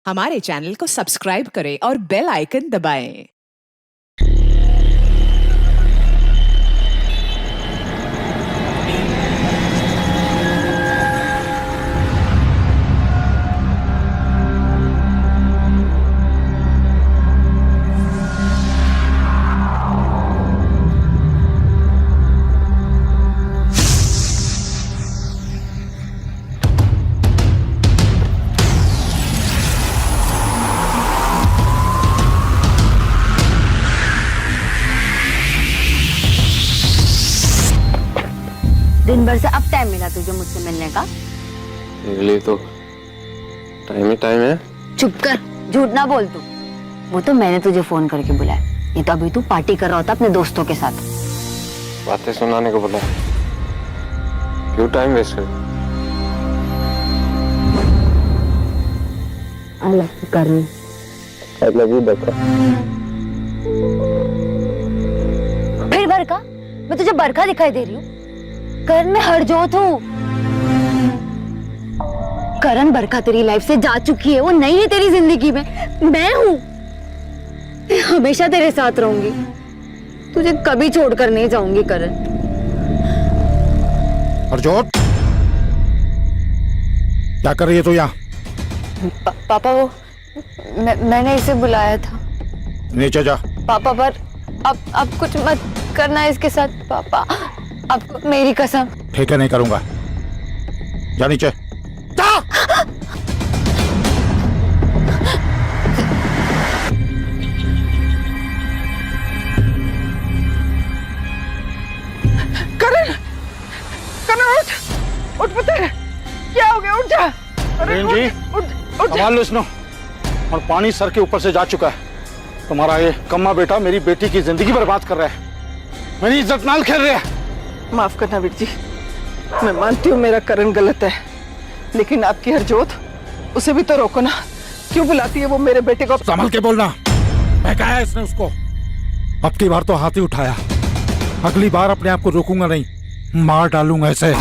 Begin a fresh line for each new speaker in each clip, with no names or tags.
हमारे चैनल को सब्सक्राइब करें और बेल आइकन दबाएं।
दिन भर से अब टाइम मिला तुझे मुझसे मिलने का?
मेरे लिए तो टाइम ही टाइम है।
चुप कर, झूठ ना बोल तू। वो तो मैंने तुझे फोन करके बुलाया, नहीं तो अभी तू पार्टी कर रहा होता अपने दोस्तों के साथ।
बातें सुनाने को बोला, क्यों टाइम वेस्ट कर?
I love you Karan.
I love you बरका।
फिर बरका? मैं तुझे बरका दिखाई दे रही हूँ? करण मैं हरजोत हूँ। करण बरका तेरी लाइफ से जा चुकी है, वो नहीं है तेरी जिंदगी में। मैं हूँ, मैं हमेशा तेरे साथ रहूंगी, तुझे कभी छोड़कर नहीं जाऊंगी करण।
हरजोत, क्या कर रही है तू यहाँ?
पापा वो मैंने इसे बुलाया था।
नीचे जा।
पापा पर अब कुछ मत करना इसके साथ पापा, अब मेरी कसम।
ठीक है, नहीं करूंगा। जा नीचे जा।
करण, करण उठ पुत्र, क्या हो गया? उठ जा।
करण जी, संभाल लो इसनो। और पानी सर के ऊपर से जा चुका है। तुम्हारा ये कम्मा बेटा मेरी बेटी की जिंदगी बर्बाद कर रहा है, मेरी इज्जत नाल खेल रहा है।
माफ करना वीर जी, मैं मानती हूँ मेरा करण गलत है, लेकिन आपकी हरजोत, उसे भी तो रोको ना। क्यों बुलाती है वो मेरे बेटे को?
संभल के बोलना। बहकाया इसने उसको। अब की बार तो हाथ ही उठाया, अगली बार अपने आप को रोकूंगा नहीं, मार डालूंगा इसे।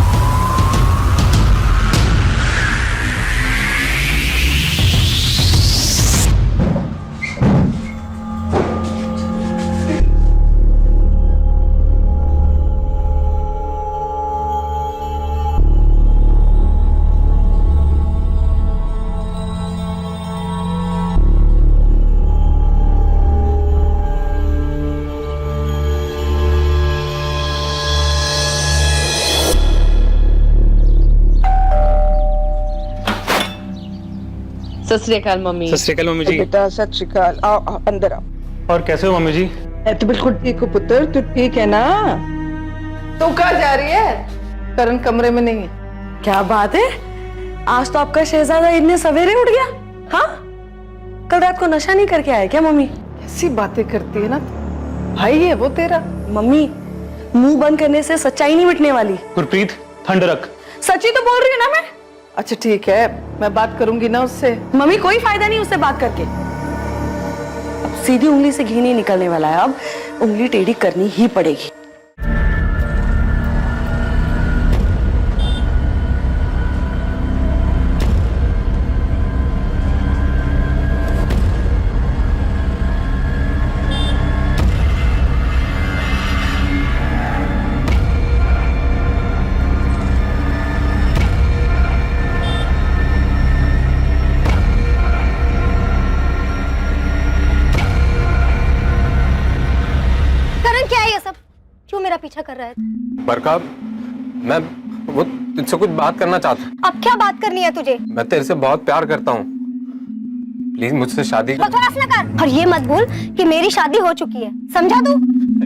सत श्री अकाल मम्मी।
सत श्री अकाल मम्मी जी।
बेटा सत श्री अकाल, आओ आओ, अंदर आओ।
और कैसे हो मम्मी जी?
मैं तो बिल्कुल ठीक हूँ पुत्र, तू ठीक है ना? तू कहाँ जा रही है? करण कमरे में नहीं है।
क्या बात है, आज तो आपका शहजादा इतने सवेरे उठ गया? हाँ, कल रात को नशा नहीं करके आया क्या मम्मी?
ऐसी बातें करती है ना, भाई है वो तेरा।
मम्मी, मुंह बंद करने से सच्चाई नहीं मिटने वाली।
गुरप्रीत, ठंड रख।
सच्ची तो बोल रही हूँ ना मैं।
अच्छा ठीक है, मैं बात करूंगी ना उससे।
मम्मी, कोई फायदा नहीं उससे बात करके। अब सीधी उंगली से घी नहीं निकलने वाला है, अब उंगली टेढ़ी करनी ही पड़ेगी।
क्यों मेरा पीछा कर रहा है?
बरका, मैं वो तुझसे कुछ बात करना चाहता।
अब क्या बात करनी है तुझे?
मैं तेरे से बहुत प्यार करता हूँ, प्लीज मुझसे शादी कर।
बकवास ना कर। और ये मत भूल कि मेरी शादी हो चुकी है, समझा तू?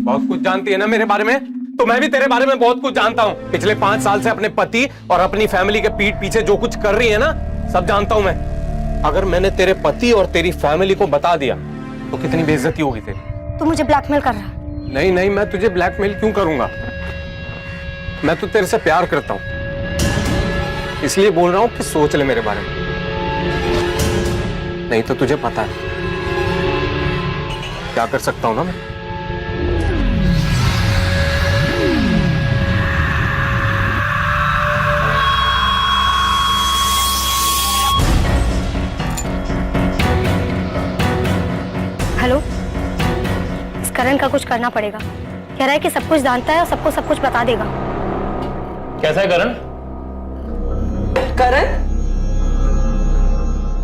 बहुत कुछ जानती है ना मेरे बारे में, तो मैं भी तेरे बारे में बहुत कुछ जानता हूँ। पिछले 5 साल से अपने पति और अपनी फैमिली के पीठ पीछे जो कुछ कर रही है ना, सब जानता हूँ मैं। अगर मैंने तेरे पति और तेरी फैमिली को बता दिया तो कितनी बेइज्जती होगी तेरी।
तू मुझे ब्लैकमेल कर रहा है?
नहीं नहीं, मैं तुझे ब्लैकमेल क्यों करूंगा? मैं तो तेरे से प्यार करता हूं, इसलिए बोल रहा हूं कि सोच ले मेरे बारे में, नहीं तो तुझे पता है क्या कर सकता हूं ना मैं।
करण का कुछ करना पड़ेगा। कह रहा है कि सब कुछ जानता है और सबको सब कुछ बता देगा।
कैसा है करण?
करण,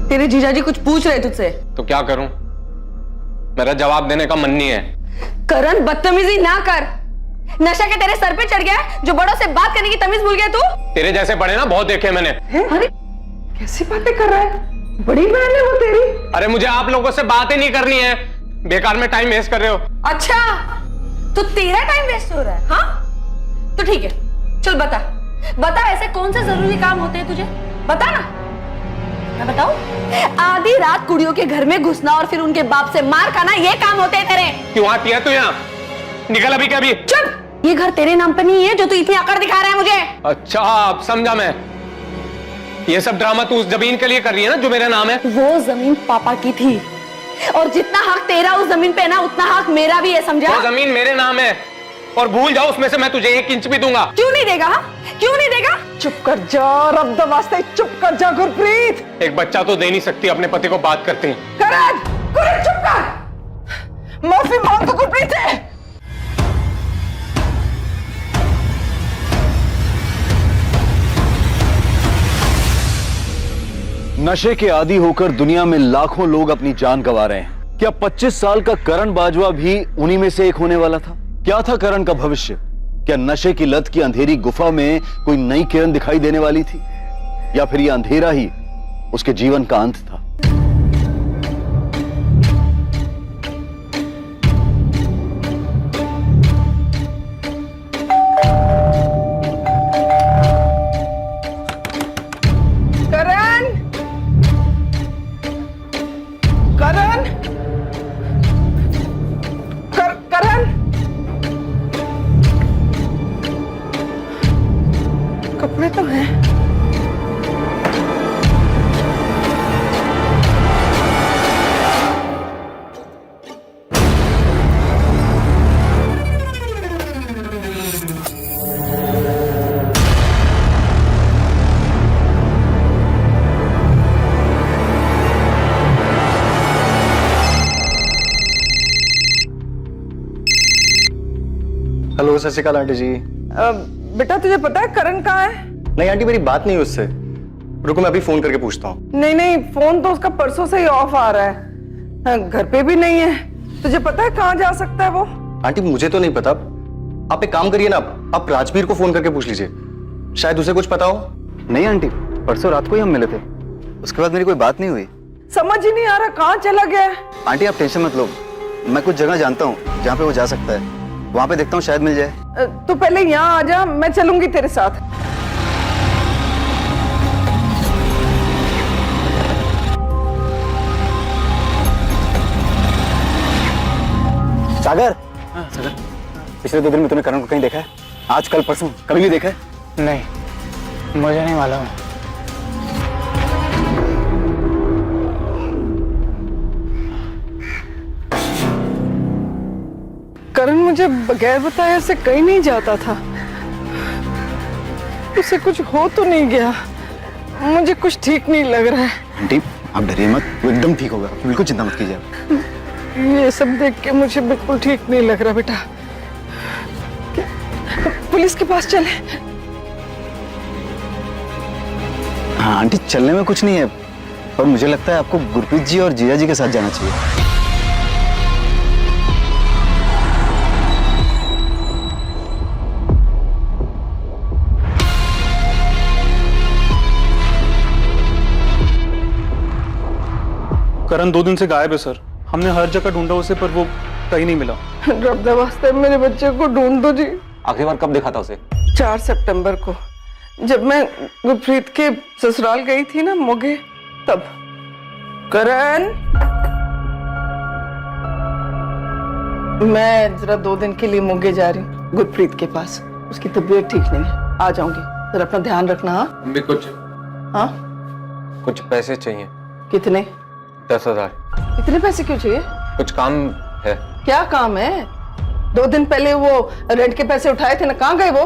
तेरे जीजाजी कुछ पूछ रहे तुझसे।
तो क्या करूं? मेरा जवाब देने का मन नहीं है।
करण, बदतमीजी ना कर। नशा के तेरे सर पे चढ़ गया है जो बड़ों से बात करने की तमीज भूल गया तू।
तेरे जैसे बड़े ना बहुत देखे मैंने।
अरे कैसी बातें कर रहा है? बड़ी बहन है वो तेरी।
अरे मुझे आप लोगों से बात ही नहीं करनी है, बेकार में टाइम वेस्ट कर रहे हो।
अच्छा, तो तेरा टाइम वेस्ट हो रहा है? हाँ तो ठीक है, चल बता बता, ऐसे कौन से जरूरी काम होते हैं तुझे? बता ना। मैं बताऊं? आधी रात कुड़ियों के घर में घुसना और फिर उनके बाप से मार खाना, ये काम होते हैं तेरे।
क्यों आती है तू यहाँ? निकल अभी क्या? अभी
चुप, ये घर तेरे नाम पर नहीं है जो तू इतनी अकड़ दिखा रहा है मुझे।
अच्छा अब समझा मैं। ये सब ड्रामा तू उस जमीन के लिए कर रही है ना जो मेरा नाम है।
वो जमीन पापा की थी और जितना हक तेरा उस जमीन पे है ना, उतना हक मेरा भी है, समझा?
वो जमीन मेरे नाम है और भूल जाओ, उसमें से मैं तुझे 1 इंच भी दूंगा।
क्यों नहीं देगा? हा? क्यों नहीं देगा?
चुप कर जा, रब द वास्ते चुप कर जा गुरप्रीत।
एक बच्चा तो दे नहीं सकती अपने पति को बात करती।
करण, करण चुप कर, माफी मांग गुरप्रीत से।
नशे के आदी होकर दुनिया में लाखों लोग अपनी जान गंवा रहे हैं। क्या 25 साल का करण बाजवा भी उन्हीं में से एक होने वाला था? क्या था करण का भविष्य? क्या नशे की लत की अंधेरी गुफा में कोई नई किरण दिखाई देने वाली थी, या फिर यह अंधेरा ही उसके जीवन का अंत था?
कपड़े तो हैं।
हेलो, सत श्री अकाल आंटी जी।
बेटा तुझे पता है करण कहाँ है?
नहीं आंटी, मेरी बात नहीं हुई उससे। रुको मैं अभी फोन करके पूछता हूँ।
नहीं नहीं, फोन तो उसका परसों से ही ऑफ आ रहा है, घर पे भी नहीं है। तुझे पता है कहाँ जा सकता है वो?
आंटी मुझे तो नहीं पता, आप एक काम करिए ना, आप राजवीर को फोन करके पूछ लीजिए, शायद उसे कुछ पता हो।
नहीं आंटी, परसों रात को ही हम मिले थे, उसके बाद मेरी कोई बात नहीं हुई।
समझ ही नहीं आ रहा कहाँ चला गया है।
आंटी आप टेंशन मत लो, मैं कुछ जगह जानता हूँ जहाँ पे वो जा सकता है, वहां पे देखता हूँ शायद मिल जाए।
तू पहले यहाँ आ जा, मैं चलूंगी तेरे साथ।
सागर, सागर, पिछले 2 दिन में तूने करण को कहीं देखा है? आज कल परसों कभी भी देखा है?
नहीं, मुझे नहीं मालूम।
करण मुझे बगैर बताए ऐसे कहीं नहीं जाता था। उसे कुछ हो तो नहीं गया? मुझे कुछ ठीक नहीं लग रहा है।
आंटी आप डरिए मत, वो एकदम ठीक होगा, बिल्कुल चिंता मत कीजिए।
ये सब देख के मुझे बिल्कुल ठीक नहीं लग रहा बेटा। पुलिस के पास चले?
हाँ आंटी, चलने में कुछ नहीं है, पर मुझे लगता है आपको गुरप्रीत जी और जीजा जी के साथ जाना चाहिए।
करण 2 दिन से गायब है सर, हमने हर जगह ढूंढा उसे पर वो कहीं नहीं मिला।
रब द वास्ते मेरे बच्चे को ढूंढ दो जी।
आखिरी बार कब देखा था उसे?
4 सितंबर को, जब मैं गुरप्रीत के ससुराल गई थी ना मोगे, तब। करण, मैं जरा 2 दिन के लिए मोगे जा रही हूँ गुरप्रीत के पास, उसकी तबीयत ठीक नहीं है, आ जाऊंगी, जरा अपना ध्यान रखना। हाँ
भी कुछ कुछ पैसे चाहिए।
कितने?
10,000।
इतने पैसे क्यों चाहिए?
कुछ काम है।
क्या काम है? 2 दिन पहले वो रेंट के पैसे उठाए थे ना, कहाँ गए वो?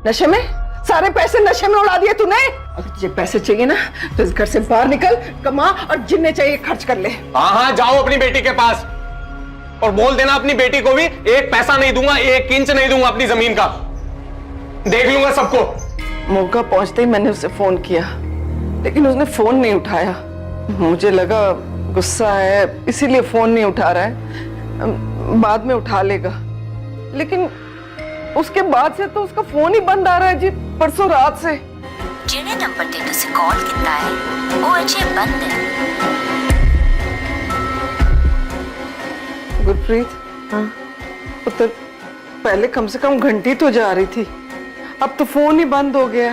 नशे में? सारे पैसे नशे में उड़ा दिए तूने। अगर तुझे पैसे चाहिए ना तो इस घर से बाहर निकल, कमा और जिन्ने चाहिए खर्च कर ले।
हाँ हाँ जाओ अपनी बेटी के पास, और बोल देना अपनी बेटी को भी, एक पैसा नहीं दूंगा, एक इंच नहीं दूंगा अपनी जमीन का, देख लूंगा सबको।
मौका पहुंचते ही मैंने उसे फोन किया, लेकिन उसने फोन नहीं उठाया। मुझे लगा गुस्सा है इसीलिए फोन नहीं उठा रहा है, बाद में उठा लेगा। लेकिन उसके बाद से तो उसका फोन ही बंद आ रहा है जी, परसों रात से।
जिन्हें नंबर ते तुसी कॉल किया है वो अजे बंद है।
गुरप्रीत, हाँ पुत्र, पहले कम से कम घंटी तो जा रही थी, अब तो फोन ही बंद हो गया।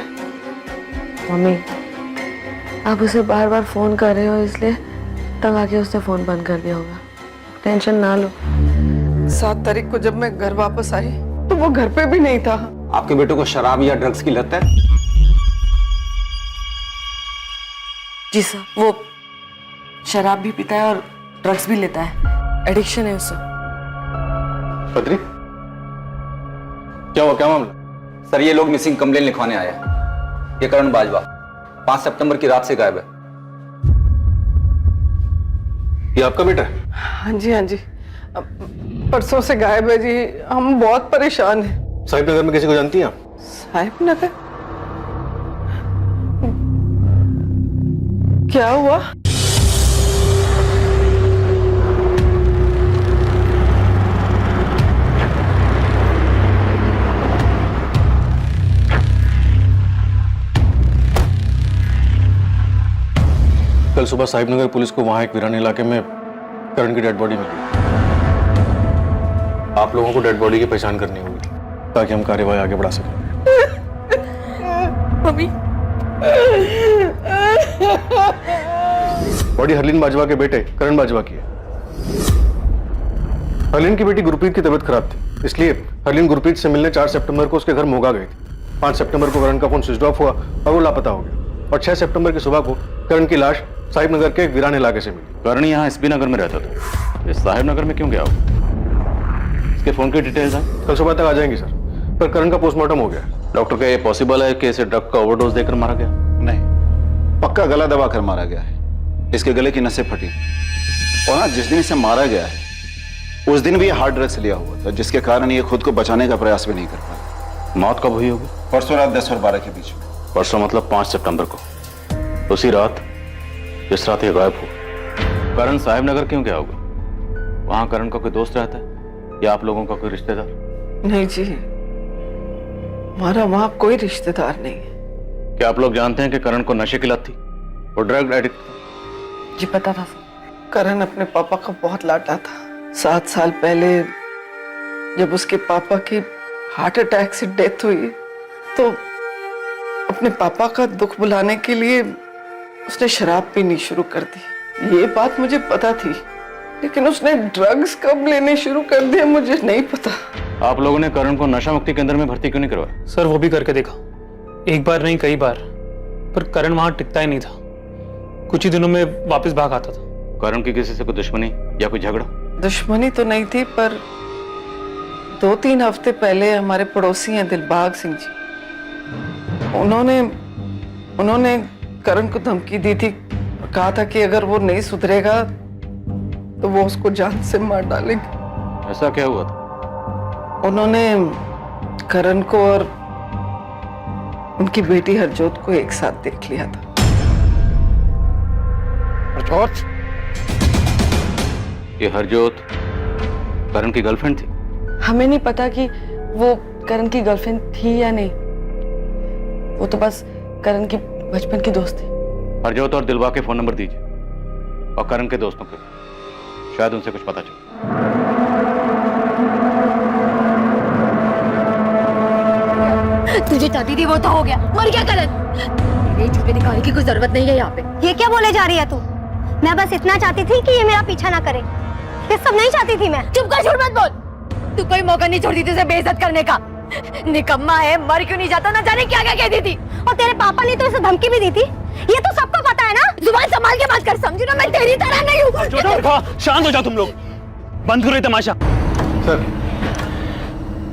मम्मी, आप उसे बार बार फोन कर रहे हो इसलिए तंग आके उसने फोन बंद कर दिया होगा। टेंशन ना लो।
7 तारीख को जब मैं घर वापस आई तो वो घर पे भी नहीं था।
आपके बेटे को शराब या ड्रग्स की लत है?
जी सर, वो शराब भी पीता है और ड्रग्स भी लेता है, एडिक्शन है उसे।
बद्री, क्या हुआ, क्या मामला? सर, ये लोग मिसिंग कंप्लेन लिखवाने आए हैं। ये करण बाजवा 5 सितंबर की रात से गायब है।
ये आपका बेटा है?
हाँ जी, हाँ जी, परसों से गायब है जी। हम बहुत परेशान हैं।
साहिब नगर में किसी को जानती हैं आप?
साहिब नगर? क्या हुआ?
कल सुबह साहिब नगर पुलिस को वहां एक वीरान इलाके में करण की डेड बॉडी मिली। आप लोगों को डेड बॉडी की पहचान करनी होगी ताकि हम कार्यवाही आगे बढ़ा सकें।
मम्मी,
बॉडी हरलीन बाजवा के बेटे करण बाजवा की है। हरलीन की बेटी गुरप्रीत की तबीयत खराब थी, इसलिए हरलीन गुरप्रीत से मिलने 4 सितंबर को उसके घर मोगा गई थी। 5 सितंबर को करण का फोन स्विच ऑफ हुआ और वो लापता हो गया, और 6 सितंबर की सुबह को करण की लाश साहिब नगर के एक वीरान इलाके से मिली।
करण यहाँ एसबी नगर में रहता था, ये साहिब नगर में क्यों गया? इसके फोन की डिटेल्स हैं?
कल सुबह तक आ जाएंगी सर, पर करण का पोस्टमार्टम हो गया।
डॉक्टर का ये पॉसिबल है कि इसे ड्रग का ओवरडोज देकर मारा गया? नहीं, पक्का गला दबाकर मारा गया है। इसके गले की नसें फटी, और हाँ, जिस दिन इसे मारा गया है उस दिन भी हार्ड ड्रग्स लिया हुआ था, जिसके कारण ये खुद को बचाने का प्रयास भी नहीं कर पाया। मौत कब हुई होगी? परसों रात 10 और 12 के बीच में। परसों मतलब 5 सितंबर को, उसी रात जिस रात ये गायब हुआ। करण साहिब नगर क्यों गया होगा? वहां करण का कोई दोस्त रहता है या आप लोगों का कोई रिश्तेदार?
नहीं जी, हमारा वहां कोई रिश्तेदार नहीं है।
क्या आप लोग जानते हैं कि करण को नशे की लत थी, वो ड्रग एडिक्ट?
जी पता था सर।
करण अपने पापा का बहुत लाडला था। 7 साल पहले जब उसके पापा की हार्ट अटैक से डेथ हुई तो अपने पापा का दुख बुलाने के लिए उसने शराब पीनी शुरू कर दी। ये बात मुझे पता थी, लेकिन उसने ड्रग्स कब लेने शुरू कर दिए मुझे नहीं पता।
आप लोगों ने करण को नशा मुक्ति केंद्र में भर्ती क्यों नहीं करवाया?
सर वो भी करके देखा, एक बार नहीं कई बार, पर करण वहां टिकता ही नहीं था। कुछ ही दिनों में वापस भाग आता था।
करण की किसी से कोई दुश्मनी या कोई झगड़ा?
दुश्मनी तो नहीं थी, पर 2-3 हफ्ते पहले हमारे पड़ोसी हैं दिलबाग सिंह जी, उन्होंने करण को धमकी दी थी, कहा था कि अगर वो नहीं सुधरेगा तो वो उसको जान से मार डालेंगे।
ऐसा क्या हुआ था?
उन्होंने करण को और उनकी बेटी हरजोत को एक साथ देख लिया था।
हरजोत?
ये हरजोत करण की गर्लफ्रेंड थी?
हमें नहीं पता कि वो करण की गर्लफ्रेंड थी या नहीं, वो तो बस करण की बचपन की दोस्त थी।
हरजोत और दिलवा के फोन नंबर दीजिए, और करण के दोस्तों के, शायद उनसे कुछ पता चले।
तुझे चाहती थी वो तो हो गया, मर गया करण। ये झूठे दिखाने की कोई जरूरत नहीं है यहाँ पे।
ये क्या बोले जा रही है तू? मैं बस इतना चाहती थी कि ये मेरा पीछा ना करे, ये सब नहीं चाहती थी मैं।
चुप कर, झूठ मत बोल। तू कोई मौका नहीं छोड़ती थी उसे बेइज्जत करने का। निकम्मा है, मर क्यों नहीं जाता, ना जाने क्या क्या कहती थी।
और तेरे पापा ने तो उसे धमकी भी दी थी, ये तो सबको पता है ना।
जुबान संभाल के बात कर, समझी ना, मैं तेरी तरह नहीं हूँ।
शांत हो जाओ तुम लोग, बंद करो ये तमाशा।
सर,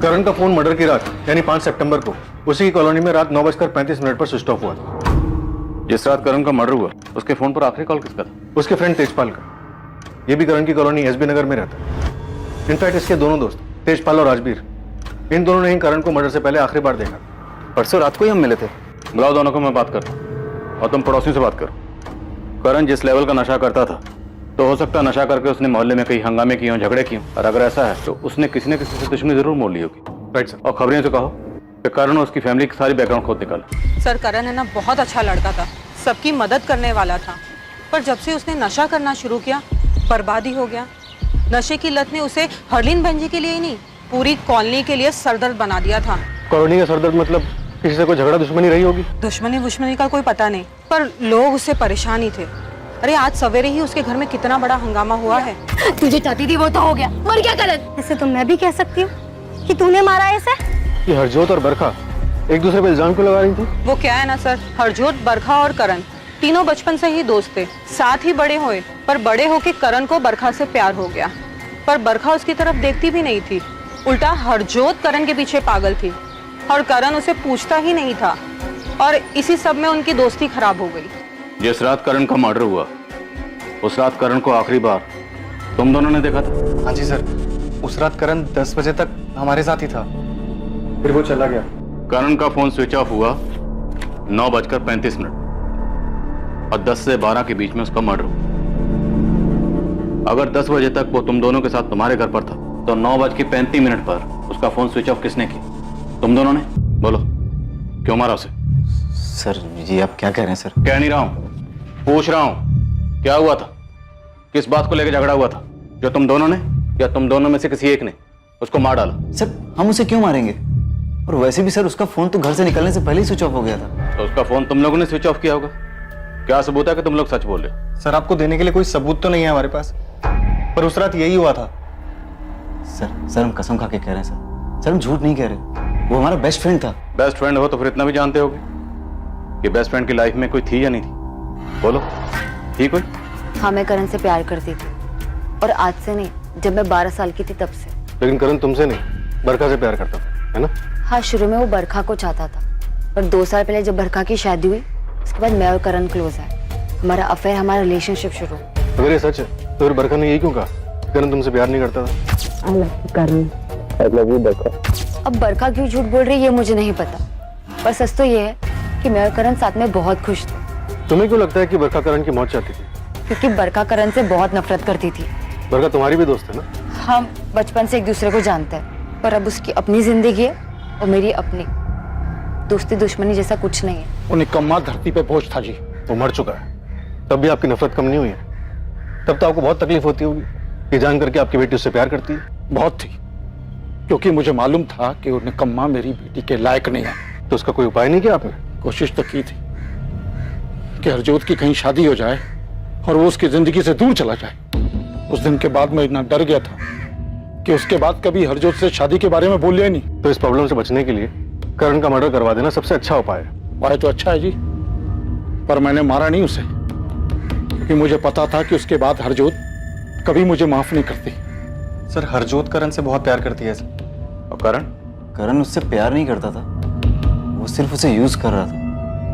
करण का फोन मर्डर की रात यानी 5 सितंबर को उसी की कॉलोनी में रात 9:35 पर स्विच ऑफ हुआ था।
जिस रात करण का मर्डर हुआ उसके फोन पर आखिरी कॉल किसका था?
उसके फ्रेंड तेजपाल का। ये भी करण की कॉलोनी एसबी नगर में रहता है। इनफैक्ट इसके दोनों दोस्त तेजपाल और राजबीर, इन दोनों ने ही करण को मर्डर से पहले आखिरी बार देखा।
परसों रात को ही हम मिले थे।
बुलाओ दोनों को, मैं बात करता हूँ। और तुम पड़ोसियों से बात करो। करण जिस लेवल का नशा करता था, तो हो सकता है नशा करके उसने मोहल्ले में कई हंगामे किए हों, झगड़े किए हों। और अगर ऐसा है तो उसने किसी न किसी से दुश्मनी जरूर मोड़ ली होगी।
Right sir.
और खबरें से कहो कि करण और उसकी फैमिली की सारी बैकग्राउंड खोद निकाला।
सर करण है ना बहुत अच्छा लड़का था, सबकी मदद करने वाला था, पर जब से उसने नशा करना शुरू किया बर्बादी हो गया। नशे की लत ने उसे हरलीन बहन जी के लिए ही नहीं, पूरी कॉलोनी के लिए सरदर्द बना दिया था।
कॉलोनी का सरदर्द मतलब किसी से कोई झगड़ा दुश्मनी रही होगी?
दुश्मनी का कोई पता नहीं, पर लोग उससे परेशान ही थे। अरे आज सवेरे ही उसके घर में कितना बड़ा हंगामा हुआ है।
तुझे चाहती थी वो तो हो गया, मर क्या करण?
ऐसे तो मैं भी कह सकती हूँ कि तूने मारा ऐसे।
ये हरजोत और बरखा एक दूसरे पे इल्जाम क्यों लगा रही थी?
वो क्या है ना सर, हरजोत, बरखा और करण तीनों बचपन से ही दोस्त थे, साथ ही बड़े हुए। पर बड़े होके करण को बरखा से प्यार हो गया, पर बरखा उसकी तरफ देखती भी नहीं थी। उल्टा हरजोत करण के पीछे पागल थी और करण उसे पूछता ही नहीं था, और इसी सब में उनकी दोस्ती खराब हो गई।
जिस रात करण का मर्डर हुआ, उस रात करण को आखिरी बार तुम दोनों ने देखा था?
हाँ जी सर, उस रात करण 10 बजे तक हमारे साथ ही था, फिर वो चला गया।
करण का फोन स्विच ऑफ हुआ 9:35 और 10 से 12 के बीच में उसका मर्डर हुआ। अगर 10 बजे तक वो तुम दोनों के साथ तुम्हारे घर पर था, तो 9:35 पर उसका फोन स्विच ऑफ किसने किया? तुम दोनों ने? बोलो, क्यों मारा उसे?
सर ये आप क्या कह रहे हैं सर?
कह नहीं रहा हूं, पूछ रहा हूं, क्या हुआ था? किस बात को लेकर झगड़ा हुआ था, जो तुम दोनों ने या तुम दोनों में से किसी एक ने उसको मार डाला?
सर हम उसे क्यों मारेंगे? और वैसे भी सर उसका फोन तो घर से निकलने से पहले ही स्विच ऑफ हो गया था।
तो उसका फोन तुम लोगों ने स्विच ऑफ किया होगा। क्या सबूत है कि तुम लोग सच बोल रहे हो?
सर आपको देने के लिए कोई सबूत तो नहीं है हमारे पास, पर उस रात यही हुआ था। सर हम कसम खा के कह रहे हैं सर हम झूठ नहीं कह रहे, वो हमारा बेस्ट फ्रेंड था।
बेस्ट फ्रेंड हो तो फिर इतना भी जानते होगे कि बेस्ट फ्रेंड की लाइफ में कोई थी या नहीं थी? बोलो, थी कोई?
हाँ, मैं करण से प्यार करती थी, और आज से नहीं, जब मैं 12 साल की थी तब से।
लेकिन करण तुमसे नहीं, बरखा से प्यार करता था, है ना?
हाँ, शुरू में वो बरखा को चाहता था, पर 2 साल पहले जब बरखा की शादी हुई, उसके बाद मैं और करण क्लोज आए। हमारा अफेयर, हमारा रिलेशनशिप शुरू।
अगर ये सच है तो फिर बरखा ने यही क्यों कहा करण तुमसे प्यार नहीं करता था?
आई लव यू बरखा। अब बरखा क्यों झूठ बोल रही है ये मुझे नहीं पता, पर सच तो ये है कि मैं और करण साथ में बहुत खुश थे।
तुम्हें क्यों लगता है कि बरखा करण की मौत चाहती थी?
क्योंकि बरखा करण से बहुत नफरत करती थी।
बरखा तुम्हारी भी दोस्त है ना?
हम बचपन से एक दूसरे को जानते हैं, पर अब उसकी अपनी जिंदगी है और मेरी अपनी। दोस्ती दुश्मनी जैसा कुछ नहीं है।
वो निकम्मा धरती पे बोझ था जी।
वो मर चुका है, तब भी आपकी नफरत कम नहीं हुई है। तब तो आपको बहुत तकलीफ होती होगी ये जान करके आपकी बेटी उससे प्यार करती है।
बहुत थी, क्योंकि मुझे मालूम था कि वो निकम्मा मेरी बेटी के लायक नहीं है।
तो उसका कोई उपाय नहीं किया आपने?
कोशिश तो की थी कि हरजोत की कहीं शादी हो जाए और वो उसकी जिंदगी से दूर चला जाए। उस दिन के बाद मैं इतना डर गया था कि उसके बाद कभी हरजोत से शादी के बारे में बोलिया ही नहीं।
तो इस प्रॉब्लम से बचने के लिए करण का मर्डर करवा देना सबसे अच्छा उपाय है।
उपाय तो अच्छा है जी, पर मैंने मारा नहीं उसे, क्योंकि मुझे पता था कि उसके बाद हरजोत कभी मुझे माफ नहीं करती।
सर हरजोत करण से बहुत प्यार करती है सर।
और करण?
करण उससे प्यार नहीं करता था, वो सिर्फ उसे यूज कर रहा था।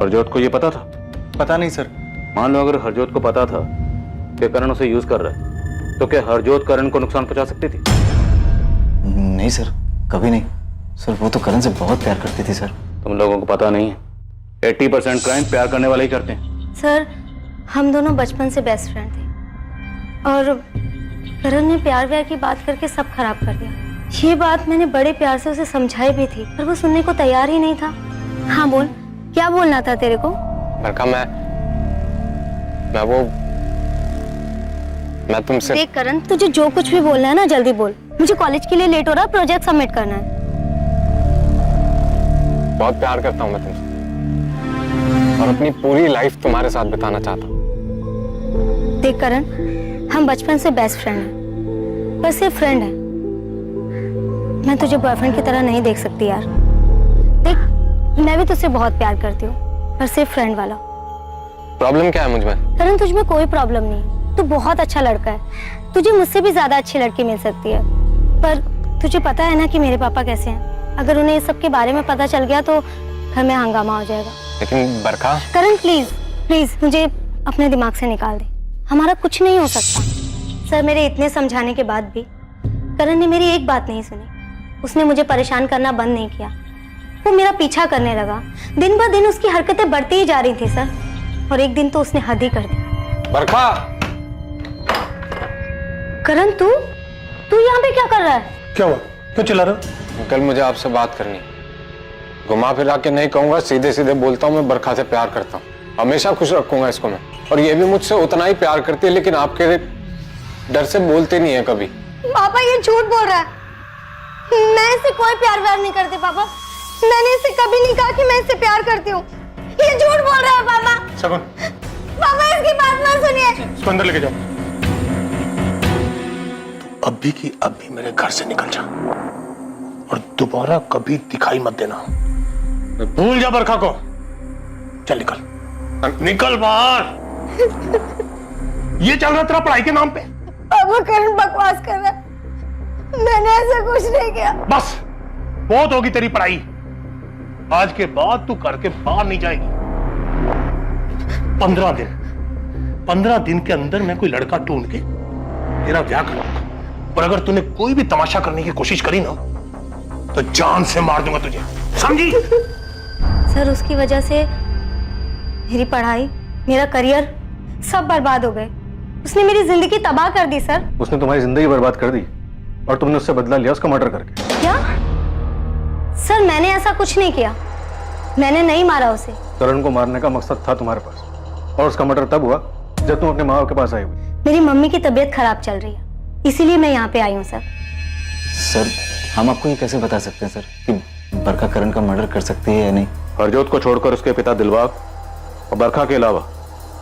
हरजोत को ये पता था?
पता नहीं सर।
मान लो अगर हरजोत को पता था कि करण उसे यूज कर रहा है, तो क्या हरजोत करण को नुकसान पहुंचा सकती थी?
नहीं सर, कभी नहीं सर। वो तो करण से बहुत प्यार करती थी सर।
तुम लोगों को पता नहीं है, 80% क्राइम प्यार करने वाले ही करते हैं।
सर हम दोनों बचपन से बेस्ट फ्रेंड थे, और करण ने प्यार व्यार की बात करके सब खराब कर दिया। ये बात मैंने बड़े प्यार से उसे समझाई भी थी, पर वो सुनने को तैयार ही नहीं था। हाँ बोल, क्या बोलना था तेरे को?
बरखा, मैं तुमसे।
देख करण, तुझे जो कुछ भी बोलना है ना जल्दी बोल, मुझे कॉलेज के लिए लेट हो रहा, प्रोजेक्ट सबमिट करना है।
बहुत प्यार करता हूँ मैं तुमसे, और अपनी पूरी लाइफ तुम्हारे साथ बिताना चाहता हूँ।
देख करण, हम बचपन से बेस्ट फ्रेंड हैं, पर सिर्फ फ्रेंड हैं। मैं तुझे बॉयफ्रेंड की तरह नहीं देख सकती यार। देख, मैं भी तुझसे बहुत प्यार करती हूँ, पर सिर्फ फ्रेंड वाला।
प्रॉब्लम क्या है मुझ में?
करण, तुझ में कोई प्रॉब्लम नहीं, तू बहुत अच्छा लड़का है। तुझे मुझसे भी ज्यादा अच्छी लड़की मिल सकती है, पर तुझे पता है ना कि मेरे पापा कैसे हैं। अगर उन्हें इस सब के बारे में पता चल गया तो घर में हंगामा हो जाएगा।
लेकिन बरखा।
करण प्लीज प्लीज मुझे अपने दिमाग से निकाल दे, हमारा कुछ नहीं हो सकता। सर मेरे इतने समझाने के बाद भी करण ने मेरी एक बात नहीं सुनी। उसने मुझे परेशान करना बंद नहीं किया। वो मेरा पीछा करने लगा। दिन ब दिन उसकी हरकतें बढ़ती ही जा रही थी सर, और एक दिन तो उसने हद ही कर दी।
बरखा,
करण तू यहाँ पे क्या कर रहा है?
क्या हुआ, क्यों चिल्ला रहे हो?
अंकल मुझे आपसे बात करनी। घुमा फिरा के नहीं कहूंगा, सीधे सीधे बोलता हूँ, मैं बरखा से प्यार करता हूँ। हमेशा खुश रखूंगा इसको मैं, और ये भी मुझसे उतना ही प्यार करती है, लेकिन आपके डर से बोलते नहीं है कभी।
पापा ये झूठ बोल रहा है। मैं इससे कोई प्यार व्यार नहीं करती पापा। मैंने इससे कभी नहीं कहा कि मैं इससे प्यार करती हूँ। ये झूठ बोल रहा है पापा।
शगुन,
पापा इसकी बात मत सुनिए।
इसको अंदर लेके जाओ। अभी की अभी मेरे घर से निकल जा, और दोबारा कभी दिखाई मत देना। भूल जा बरखा को। चल निकल, निकल बाहर। ये चल रहा तेरा पढ़ाई के नाम पे?
पापा करण बकवास कर रहा है। मैंने ऐसा कुछ नहीं किया।
बस बहुत होगी तेरी पढ़ाई। आज के बाद तू घर के बाहर नहीं जाएगी। 15 दिन के अंदर मैं कोई लड़का ढूंढ के तेरा ब्याह कर दूंगा, और अगर तूने कोई भी तमाशा करने की कोशिश करी ना तो जान से मार दूंगा तुझे, समझी?
सर उसकी वजह से मेरी पढ़ाई, मेरा करियर सब बर्बाद हो गए। उसने मेरी जिंदगी तबाह कर दी सर।
उसने तुम्हारी जिंदगी बर्बाद कर दी, और तुमने उससे बदला लिया उसका मर्डर करके।
क्या? सर मैंने ऐसा कुछ नहीं किया। मैंने नहीं मारा उसे।
करण को मारने का मकसद था तुम्हारे पास, और उसका मर्डर तब हुआ जब तुम अपने माँ बाप के पास आई हुई।
मेरी मम्मी की तबीयत खराब चल रही है, इसीलिए मैं यहाँ पे आई हूँ सर।
सर हम आपको ये कैसे बता सकते हैं सर कि बरखा करण का मर्डर कर सकती है या नहीं?
हरजोत को छोड़कर उसके पिता दिलबाग और बरखा के अलावा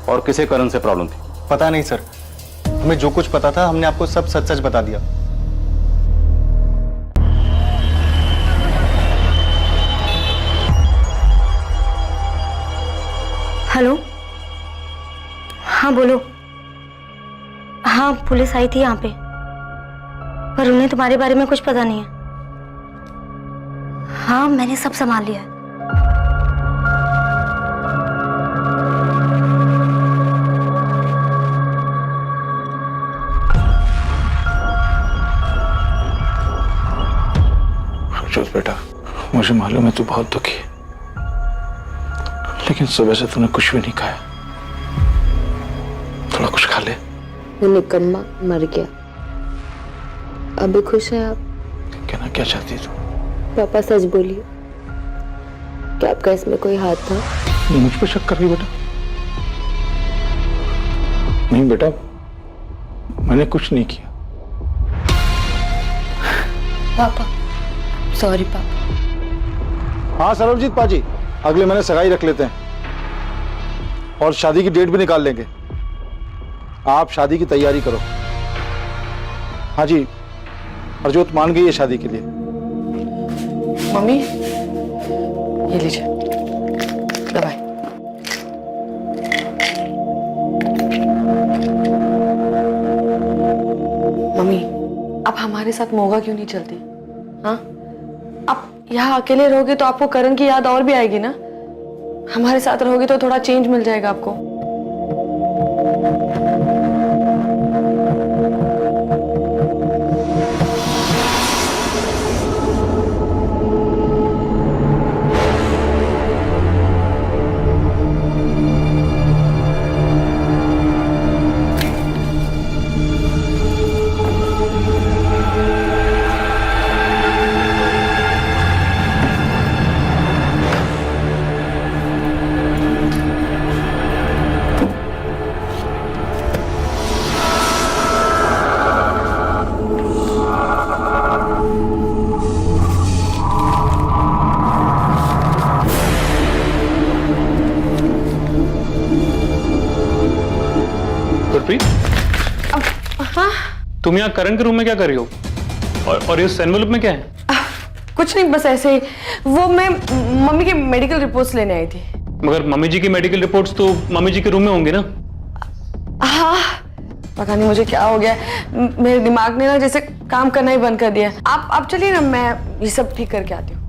और किसे करण से प्रॉब्लम थी?
पता नहीं सर, हमें जो कुछ पता था हमने आपको सब सच सच बता दिया।
हेलो, हाँ बोलो। हाँ पुलिस आई थी यहाँ पे, पर उन्हें तुम्हारे बारे में कुछ पता नहीं है। हाँ मैंने सब संभाल लिया है।
हर्षोद बेटा, मुझे मालूम है तू बहुत दुखी है, लेकिन सुबह से तूने कुछ भी नहीं खाया। थोड़ा कुछ खा ले।
वो निकम्मा मर गया। अभी खुश हैं आप?
कहना क्या चाहती तू?
पापा सच बोलिए, क्या आपका इसमें कोई हाथ था?
मुझ पर शक कर रही बेटा? नहीं बेटा, मैंने कुछ नहीं किया।
पापा सॉरी पापा।
हाँ सरबजीत पाजी, अगले महीने सगाई रख लेते हैं, और शादी की डेट भी निकाल लेंगे। आप शादी की तैयारी करो। हाँ जी, हरजोत मान गई है शादी के लिए।
मम्मी ये लीजिए दवाई। मम्मी आप हमारे साथ मोगा क्यों नहीं चलती? हाँ, आप यहाँ अकेले रहोगे तो आपको करण की याद और भी आएगी ना। हमारे साथ रहोगे तो थोड़ा चेंज मिल जाएगा आपको।
हाँ? तुम यहाँ करण के रूम में क्या कर रही हो? और इस एनवेलप में क्या है?
कुछ नहीं, बस ऐसे ही। वो मैं मम्मी के मेडिकल रिपोर्ट्स लेने आई थी।
मगर मम्मी जी की मेडिकल रिपोर्ट्स तो मम्मी जी के रूम में होंगी ना?
हाँ, पता नहीं मुझे क्या हो गया, मेरे दिमाग ने ना जैसे काम करना ही बंद कर दिया। आप चलिए ना, मैं ये सब ठीक करके आती हूँ।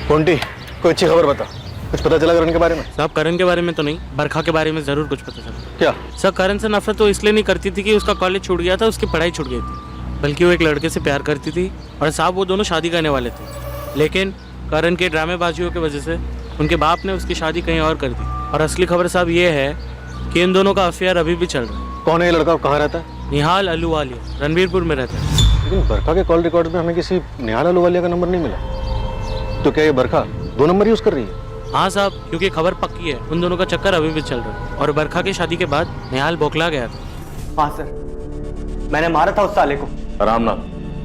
कोंटी, कोई अच्छी खबर बता। कुछ पता चला करण के बारे में?
साहब करण के बारे में तो नहीं, बरखा के बारे में जरूर कुछ पता चला।
क्या?
सर करण से नफरत तो इसलिए नहीं करती थी कि उसका कॉलेज छूट गया था, उसकी पढ़ाई छूट गई थी, बल्कि वो एक लड़के से प्यार करती थी और साहब वो दोनों शादी करने वाले थे। लेकिन करण के ड्रामेबाजियों की वजह से उनके बाप ने उसकी शादी कहीं और कर दी। और असली खबर साहब ये है कि इन दोनों का अफेयर अभी भी चल रहा है।
कौन है ये लड़का, कहाँ रहता है?
निहाल अहलूवालिया, रणबीरपुर में रहता है।
लेकिन बरखा के कॉल रिकॉर्ड में हमें किसी निहाल अहलूवालिया का नंबर नहीं मिला। तो क्या ये बरखा 2 नंबर यूज कर रही है?
हाँ साहब, क्योंकि खबर पक्की है, उन दोनों का चक्कर अभी भी चल रहा है। और बरखा की शादी के बाद निहाल बौखला गया था।
हाँ सर, मैंने मारा था उस साले को।
आराम ना,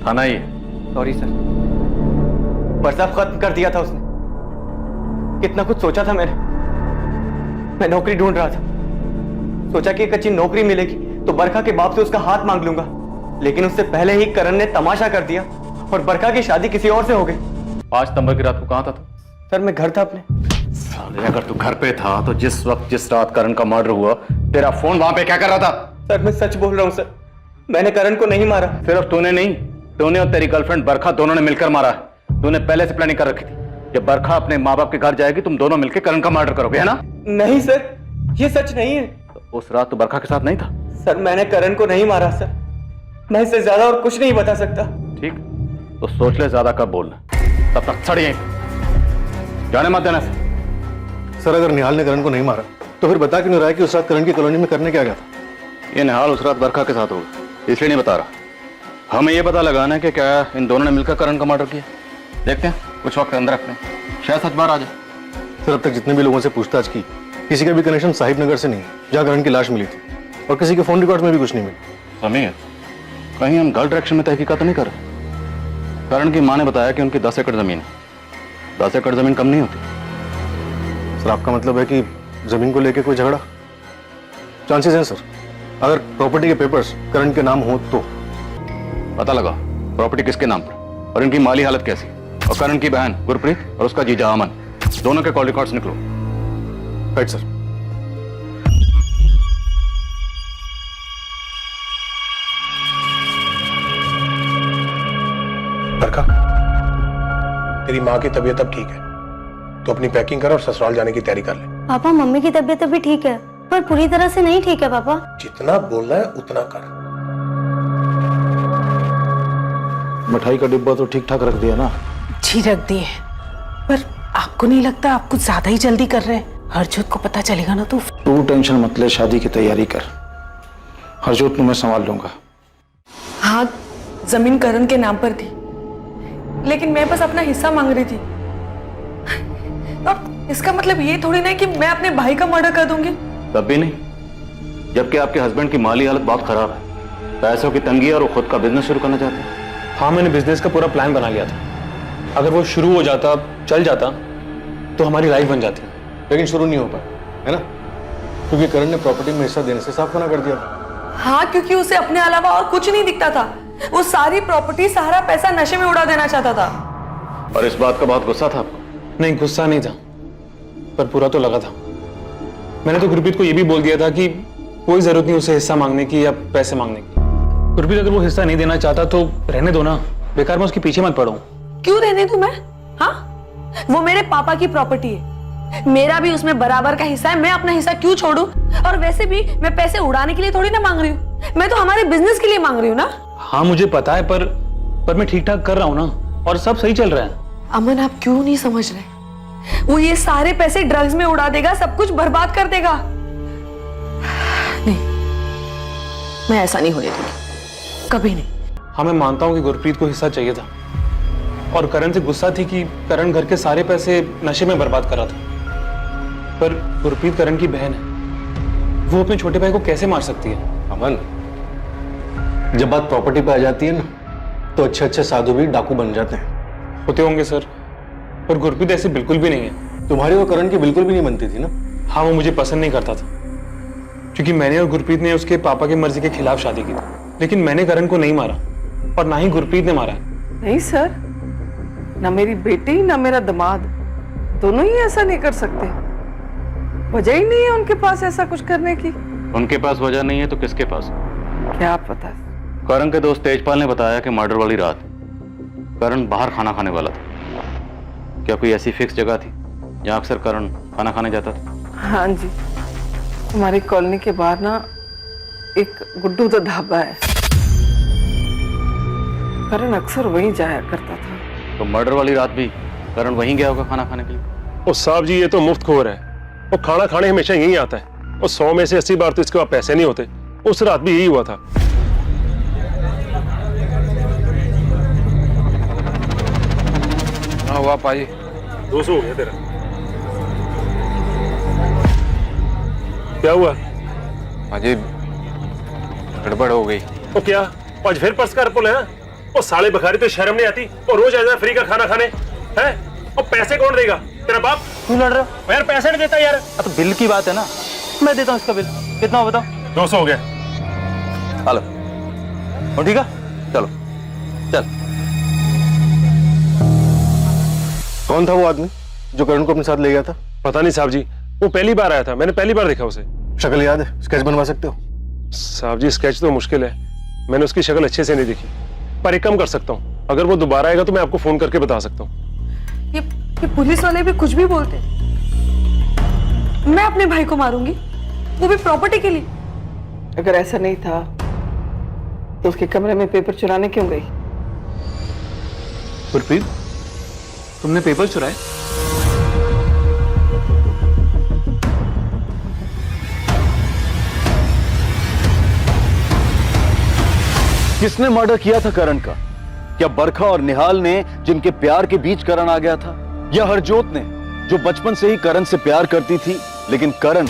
थाना ही।
सॉरी सर, पर सब खत्म कर दिया था उसने। कितना कुछ सोचा था मैंने। मैं नौकरी ढूंढ रहा था, सोचा कि एक अच्छी नौकरी मिलेगी तो बरखा के बाप से उसका हाथ मांग लूंगा, लेकिन उससे पहले ही करण ने तमाशा कर दिया और बरखा की शादी किसी और से हो गई।
5 सितंबर की रात को कहाँ था तू?
सर मैं घर था अपने।
साले, अगर तू घर पे था तो जिस वक्त जिस रात करण का मर्डर हुआ, तेरा फोन वहां पे क्या कर रहा था?
सर मैं सच बोल रहा हूँ सर, मैंने करण को नहीं मारा।
सिर्फ तूने नहीं, तूने और तेरी गर्लफ्रेंड बरखा दोनों ने मिलकर मारा है। तूने पहले से प्लानिंग कर रखी थी, जब बरखा अपने माँ बाप के घर जाएगी तुम दोनों मिलकर करण का मर्डर करोगे, है ना?
नहीं सर, ये सच नहीं है।
तो उस रात तो बरखा के साथ नहीं था?
सर मैंने करण को नहीं मारा सर, मैं इससे ज्यादा और कुछ नहीं बता सकता।
ठीक, तो सोच ले ज्यादा कब बोलना। तब तक सड़ यहीं जाने मत देना।
सर अगर निहाल ने करण को नहीं मारा तो फिर बता क्यों नहीं रहा है कि उस रात करण की कॉलोनी में करने क्या गया था?
ये निहाल उस रात बरखा के साथ होगा, इसलिए नहीं बता रहा। हमें ये पता लगाना है कि क्या इन दोनों ने मिलकर करण का मर्डर किया। देखते हैं, कुछ वक्त अंदर रखते हैं, शायद सच बाहर आ जाए।
सर अब तक जितने भी लोगों से पूछताछ की, किसी का भी कनेक्शन साहिब नगर से नहीं है जहाँ करण की लाश मिली थी, और किसी के फोन रिकॉर्ड्स में भी कुछ नहीं मिला।
समीर, कहीं हम गलत डायरेक्शन में तहकीकात तो नहीं कर रहे? करण की माँ ने बताया कि उनकी 10 एकड़ जमीन है। 10 एकड़ जमीन कम नहीं होती।
सर आपका मतलब है कि जमीन को लेके कोई झगड़ा? चांसेस हैं सर, अगर प्रॉपर्टी के पेपर्स करण के नाम हो तो।
पता लगा प्रॉपर्टी किसके नाम पर और इनकी माली हालत कैसी, और करण की बहन गुरप्रीत और उसका जीजा अमन, दोनों के कॉल रिकॉर्ड्स निकलो।
Right sir.
बरखा, तेरी माँ की तबीयत अब ठीक है, तो अपनी पैकिंग कर और ससुराल जाने की तैयारी कर ले।
पापा मम्मी की तबीयत अभी ठीक है, पर पूरी तरह से नहीं ठीक है पापा।
जितना बोलना है उतना कर। मिठाई का डिब्बा तो ठीक ठाक रख दिया ना?
जी रख दिए, पर आपको नहीं लगता आप कुछ ज्यादा ही जल्दी कर रहे हैं? हरजोत को पता चलेगा ना तो।
तू टेंशन मत ले, शादी की तैयारी कर, हरजोत को मैं संभाल लूंगा।
हाँ, जमीन करण के नाम पर थी, लेकिन मैं बस अपना हिस्सा मांग रही थी। अब इसका मतलब ये थोड़ी ना कि मैं अपने भाई का मर्डर कर दूंगी।
तब भी नहीं, जबकि आपके हस्बैंड की माली हालत बहुत खराब है, पैसों की तंगी और वो खुद का बिजनेस शुरू करना चाहते हैं।
हाँ, मैंने बिजनेस का पूरा प्लान बना लिया था। अगर वो शुरू हो जाता, चल जाता, तो हमारी लाइफ बन जाती।
लेकिन शुरू नहीं हो पाया, है ना? क्योंकि करण ने प्रॉपर्टी में हिस्सा देने से साफ मना कर दिया।
हाँ, क्योंकि उसे अपने अलावा और कुछ नहीं दिखता था। वो सारी प्रॉपर्टी, सारा पैसा नशे में उड़ा देना चाहता था।
और इस बात का बहुत गुस्सा था आपको?
नहीं, गुस्सा नहीं था, पर बुरा तो लगा था। मैंने तो गुरप्रीत को यह भी बोल दिया था कि कोई जरूरत नहीं उसे हिस्सा मांगने की या पैसे मांगने की। गुरप्रीत अगर वो हिस्सा नहीं देना चाहता तो रहने दो ना, बेकार मैं उसके पीछे मत पड़ूं।
क्यों रहने दूं मैं? हाँ, वो मेरे पापा की प्रॉपर्टी है, मेरा भी उसमें बराबर का हिस्सा है। मैं अपना हिस्सा क्यों छोड़ूं? और वैसे भी मैं पैसे उड़ाने के लिए थोड़ी ना मांग रही हूँ, मैं तो हमारे बिजनेस के लिए मांग रही हूँ ना।
हाँ मुझे पता है, पर मैं ठीक ठाक कर रहा हूँ ना, और सब सही चल रहा है।
अमन, आप क्यों नहीं समझ रहे? वो ये सारे पैसे ड्रग्स में उड़ा देगा, सब कुछ बर्बाद कर देगा। नहीं, मैं ऐसा नहीं होने दूंगी, कभी नहीं।
हाँ, मैं मानता हूँ कि गुरप्रीत को हिस्सा चाहिए था, और करण से गुस्सा थी कि करण घर के सारे पैसे नशे में बर्बाद कर रहा था। पर गुरप्रीत करण की बहन है, वो अपने छोटे भाई को कैसे मार सकती है?
अमन, जब बात प्रॉपर्टी पे आ जाती है ना, तो अच्छे अच्छे साधु भी डाकू बन जाते हैं।
होते होंगे सर, पर गुरप्रीत ऐसे बिल्कुल भी नहीं है।
तुम्हारी वो करण की बिल्कुल भी नहीं बनती थी ना?
हाँ, वो मुझे पसंद नहीं करता था, क्योंकि मैंने और गुरप्रीत ने उसके पापा की मर्जी के खिलाफ शादी की थी। लेकिन मैंने करण को नहीं मारा, और ना ही गुरप्रीत ने मारा है।
नहीं सर, ना मेरी बेटी ना मेरा दामाद, दोनों ही ऐसा नहीं कर सकते। वजह ही नहीं है उनके पास ऐसा कुछ करने की।
उनके पास वजह नहीं है तो किसके पास?
क्या पता।
करण के दोस्त तेजपाल ने बताया कि मर्डर वाली रात करण बाहर खाना खाने वाला था। क्या कोई ऐसी फिक्स जगह थी?
जहाँ अक्सर करण खाना खाने जाता था?
हाँ जी, हमारी कॉलोनी के बाहर ना एक गुड्डू दा ढाबा है। करण अक्सर वहीं जाया करता था।
तो मर्डर वाली रात भी करण वहीं गया होगा खाना खाने के लिए?
ओ साहब जी, ये तो मुफ्तखोर है। वो खाना खाने हमेशा यहीं आता है और 100 में से 80 बार तो इसके पास पैसे नहीं होते। उस रात भी यही हुआ था।
हाँ हुआ पाजी,
200 हो गया तेरा। क्या हुआ?
पाजी गड़बड़ हो गई।
वो क्या आज फिर पर्स का पुल है? वो साले बखारी तो शर्म नहीं आती और रोज ऐसा फ्री का खाना खाने हैं। और पैसे कौन देगा? तेरा बाप?
क्यों लड़ रहे हो?
यार पैसे नहीं देता यार।
तो बिल की बात है ना, मैं देता हूँ इसका बिल। कितना हो बताओ?
200 हो गया।
हेलो, और ठीक है, चलो चल।
कौन था वो आदमी जो करण को अपने साथ ले गया था?
पता नहीं साहब जी, वो पहली बार आया था, मैंने पहली बार देखा उसे।
शक्ल याद है? स्केच बनवा सकते हो?
साहब जी स्केच तो मुश्किल है, मैंने उसकी शक्ल अच्छे से नहीं देखी, पर एक कम कर सकता हूँ, अगर वो दोबारा आएगा तो मैं आपको फोन करके बता सकता हूँ।
ये पुलिस वाले भी कुछ भी बोलते। मैं अपने भाई को मारूंगी, वो भी प्रॉपर्टी के लिए।
अगर ऐसा नहीं था तो उसके कमरे में पेपर चुराने क्यों गई?
गुरप्रीत, तुमने पेपर चुराए?
किसने मर्डर किया था करण का? क्या बरखा और निहाल ने, जिनके प्यार के बीच करण आ गया था, या हरजोत ने, जो बचपन से ही करण से प्यार करती थी लेकिन करण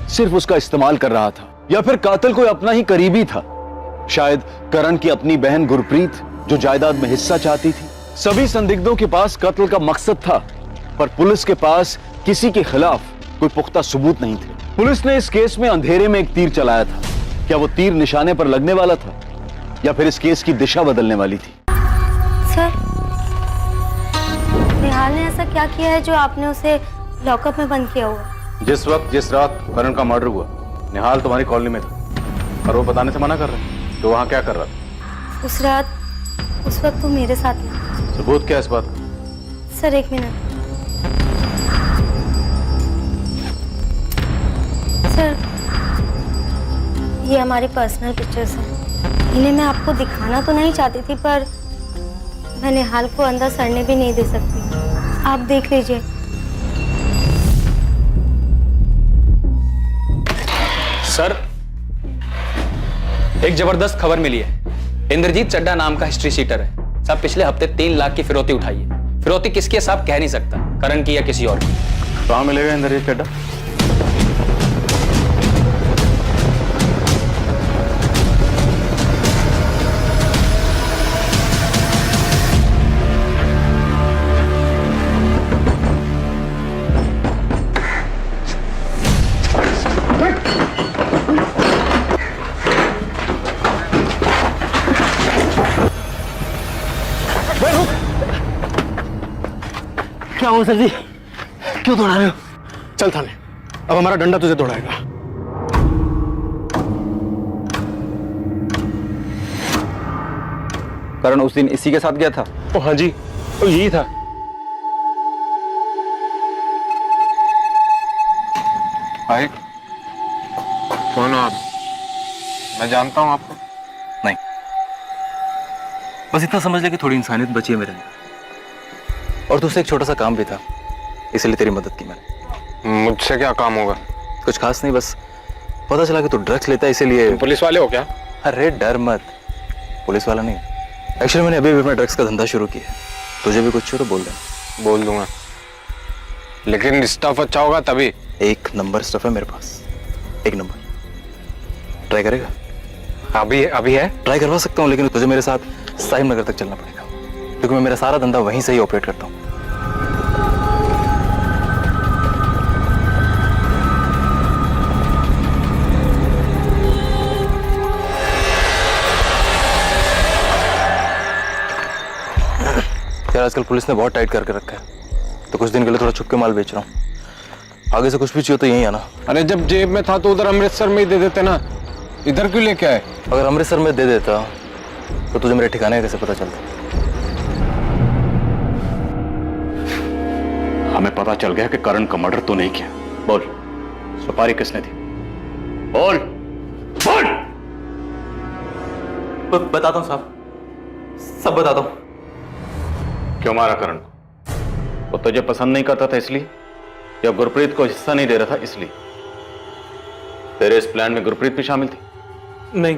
सिर्फ उसका इस्तेमाल कर रहा था? या फिर कातिल कोई अपना ही करीबी था, शायद करण की अपनी बहन गुरप्रीत जो जायदाद में हिस्सा चाहती थी? सभी संदिग्धों के पास कत्ल का मकसद था, पर पुलिस के पास किसी के खिलाफ कोई पुख्ता सबूत नहीं थे। पुलिस ने इस केस में अंधेरे में एक तीर चलाया था। क्या वो तीर निशाने पर लगने वाला था या फिर इस केस की दिशा बदलने वाली थी?
सर, निहाल ने ऐसा क्या किया है जो आपने उसे लॉकअप में बंद किया हुआ?
जिस वक्त जिस रात करण का मर्डर हुआ, निहाल तुम्हारी कॉलोनी में था, और वो बताने से मना कर रहे हैं तो वहां क्या कर रहा था?
उस रात, उस वक्त वो मेरे साथ नहीं।
सबूत क्या है इस बात का?
सर एक मिनट। सर, ये हमारी पर्सनल पिक्चर्स हैं। इन्हें मैं आपको दिखाना तो नहीं चाहती थी, पर मैं निहाल को अंदर सड़ने भी नहीं दे सकती। आप देख लीजिए।
सर, एक जबरदस्त खबर मिली है। इंद्रजीत चड्डा नाम का हिस्ट्री शीटर है साहब, पिछले हफ्ते 3 लाख की फिरौती उठाई है। फिरौती किसकी है साहब कह नहीं सकता, करण की या किसी और की। कहाँ मिलेगा इंद्रजीत चड्डा?
क्या हुआ सर जी, क्यों दौड़ा रहे हो? चल थाने, अब हमारा डंडा तुझे दौड़ाएगा।
करण उस दिन इसी के साथ गया था?
ओ हाँ जी, तो यही था।
भाई कौन हो आप? मैं जानता हूं आपको। नहीं, बस इतना समझ ले कि थोड़ी इंसानियत बची है मेरे अंदर, और तुझसे एक छोटा सा काम भी था, इसलिए तेरी मदद की मैंने।
मुझसे क्या काम होगा?
कुछ खास नहीं, बस पता चला कि तू ड्रग्स लेता है, इसीलिए।
पुलिस वाले हो क्या?
अरे डर मत, पुलिस वाला नहीं। एक्चुअली मैंने अभी अपना ड्रग्स का धंधा शुरू किया है, तुझे भी कुछ हो तो बोल दे।
बोल दूंगा, लेकिन स्टफ अच्छा होगा तभी।
1 नंबर स्टफ है मेरे पास, 1 नंबर। ट्राई करेगा?
अभी है?
ट्राई करवा सकता हूँ, लेकिन तुझे मेरे साथ साहिब नगर तक चलना पड़ेगा, क्योंकि मैं मेरा सारा धंधा वहीं से ही ऑपरेट करता हूँ। यार आजकल पुलिस ने बहुत टाइट करके रखा है, तो कुछ दिन के लिए थोड़ा छुप के माल बेच रहा हूँ। आगे से कुछ भी चाहिए तो यहीं आना।
अरे जब जेब में था तो उधर अमृतसर में ही दे देते ना, इधर क्यों लेके आए?
अगर अमृतसर में दे देता तो तुझे मेरे ठिकाने कैसे पता चलता?
हमें पता चल गया कि करण का मर्डर तो नहीं किया। बोल, सुपारी किसने दी? बोल बोल।
बताता हूँ साहब, सब बताता हूँ।
क्यों मारा करण को? वो तुझे पसंद नहीं करता था इसलिए, या गुरप्रीत को हिस्सा नहीं दे रहा था इसलिए? तेरे इस प्लान में गुरप्रीत भी शामिल थी?
नहीं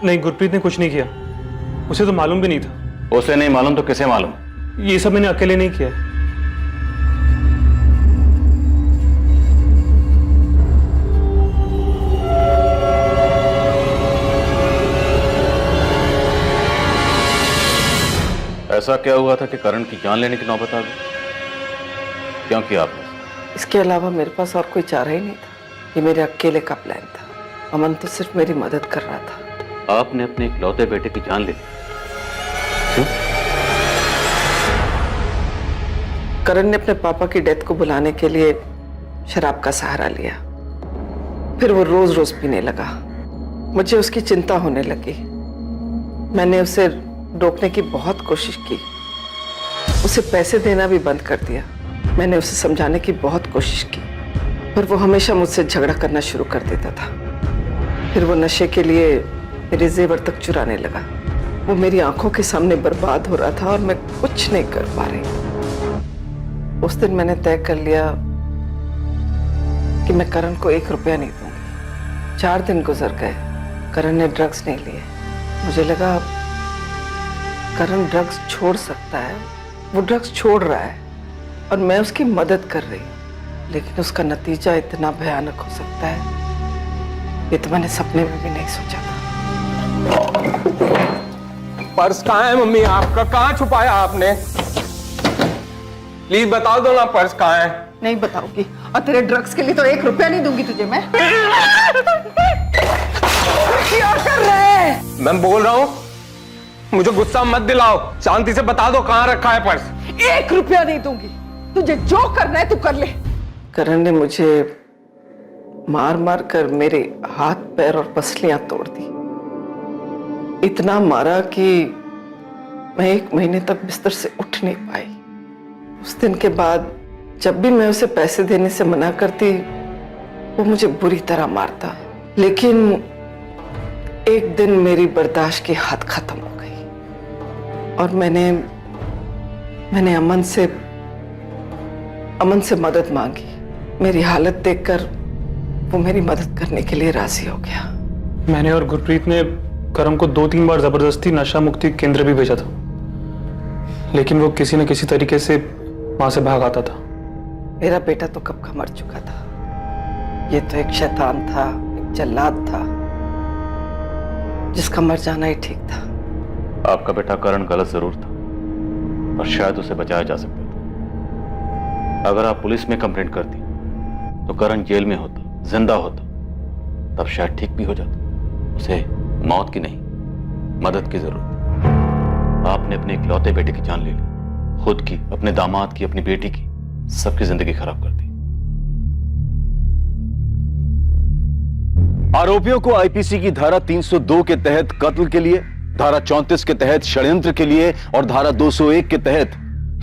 नहीं, गुरप्रीत ने कुछ नहीं किया, उसे तो मालूम भी नहीं था।
उसे नहीं मालूम तो किसे मालूम?
ये सब मैंने अकेले नहीं किया।
ऐसा क्या हुआ था कि करण की जान लेने की नौबत आ गई? क्यों किया आपने?
इसके अलावा मेरे पास और कोई चारा ही नहीं था। ये मेरे अकेले का प्लान था। अमन तो सिर्फ मेरी मदद कर रहा था।
आपने अपने इकलौते बेटे की जान ले ली। क्यों?
करण ने अपने पापा की डेथ को बुलाने के लिए शराब का सहारा लिया। फिर वो रोज रोज पीने लगा। मुझे उसकी चिंता होने लगी। मैंने उसे रोकने की बहुत कोशिश की। उसे पैसे देना भी बंद कर दिया। मैंने उसे समझाने की बहुत कोशिश की, पर वो हमेशा मुझसे झगड़ा करना शुरू कर देता था। फिर वो नशे के लिए मेरे जेवर तक चुराने लगा। वो मेरी आंखों के सामने बर्बाद हो रहा था और मैं कुछ नहीं कर पा रही। उस दिन मैंने तय कर लिया कि मैं करण को 1 रुपया नहीं दूंगी। 4 दिन गुजर गए, करण ने ड्रग्स नहीं लिए। मुझे लगा करण ड्रग्स छोड़ सकता है। वो ड्रग्स छोड़ रहा है और मैं उसकी मदद कर रही हूँ, लेकिन उसका नतीजा इतना भयानक हो सकता है, ये तो मैंने सपने में भी नहीं सोचा था।
पर्स कहाँ है मम्मी? आपका कहाँ छुपाया आपने? प्लीज बता दो ना, पर्स कहाँ है?
नहीं बताऊंगी, और तेरे ड्रग्स के लिए तो 1 रुपया नहीं दूंगी तुझे मैं। क्या कर रहे हैं?
मैं बोल रहा हूँ, मुझे गुस्सा मत दिलाओ, शांति से बता दो कहाँ रखा है पर्स।
1 रुपया नहीं दूंगी, तुझे जो करना है तू कर ले। करण ने मुझे मार मार कर मेरे हाथ पैर और पसलियां तोड़ दी। इतना मारा कि मैं 1 महीने तक बिस्तर से उठ नहीं पाई। उस दिन के बाद जब भी मैं उसे पैसे देने से मना करती, वो मुझे बुरी तरह मारता। लेकिन एक दिन मेरी बर्दाश्त की हद खत्म हो गई और मैंने अमन से मदद मांगी। मेरी हालत देखकर वो मेरी मदद करने के लिए राजी हो गया।
मैंने और गुरप्रीत ने करण को 2-3 बार जबरदस्ती नशा मुक्ति केंद्र भी भेजा था, लेकिन वो किसी न किसी तरीके से वहां से भाग आता था।
मेरा बेटा तो कब का मर चुका था। ये तो एक शैतान था, एक जल्लाद था, जिसका मर जाना ही ठीक था।
आपका बेटा करण गलत जरूर था, और शायद उसे बचाया जा सकता था। अगर आप पुलिस में कंप्लेंट करती तो करण जेल में होता, जिंदा होता, तब शायद ठीक भी हो जाता। उसे मौत की नहीं, मदद की जरूरत थी। आपने अपने इकलौते बेटे की जान ले ली, खुद की, अपने दामाद की, अपनी बेटी की, सबकी जिंदगी खराब कर दी। आरोपियों को आईपीसी की धारा 302 के तहत कत्ल के लिए, धारा 34 के तहत षड्यंत्र के लिए और धारा 201 के तहत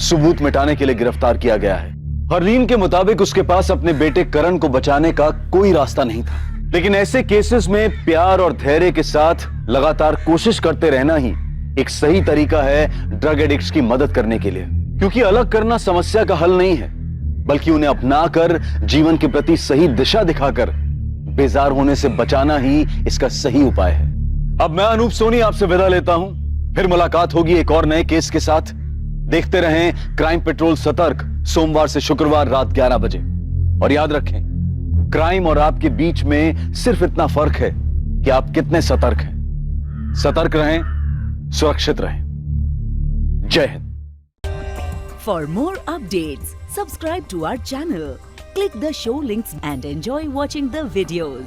सबूत मिटाने के लिए गिरफ्तार किया गया है। हरलीन के मुताबिक उसके पास अपने बेटे करण को बचाने का कोई रास्ता नहीं था, लेकिन ऐसे केसेस में प्यार और धैर्य के साथ लगातार कोशिश करते रहना ही एक सही तरीका है ड्रग एडिक्ट्स की मदद करने के लिए। क्योंकि अलग करना समस्या का हल नहीं है, बल्कि उन्हें अपनाकर जीवन के प्रति सही दिशा दिखाकर बेजार होने से बचाना ही इसका सही उपाय है। अब मैं अनूप सोनी आपसे विदा लेता हूं, फिर मुलाकात होगी एक और नए केस के साथ। देखते रहें क्राइम पेट्रोल सतर्क, सोमवार से शुक्रवार रात 11 बजे। और याद रखें, क्राइम और आपके बीच में सिर्फ इतना फर्क है कि आप कितने सतर्क हैं। सतर्क रहें, सुरक्षित रहें। जय Hind.
For more updates, subscribe to our channel, click the show links and enjoy watching the videos.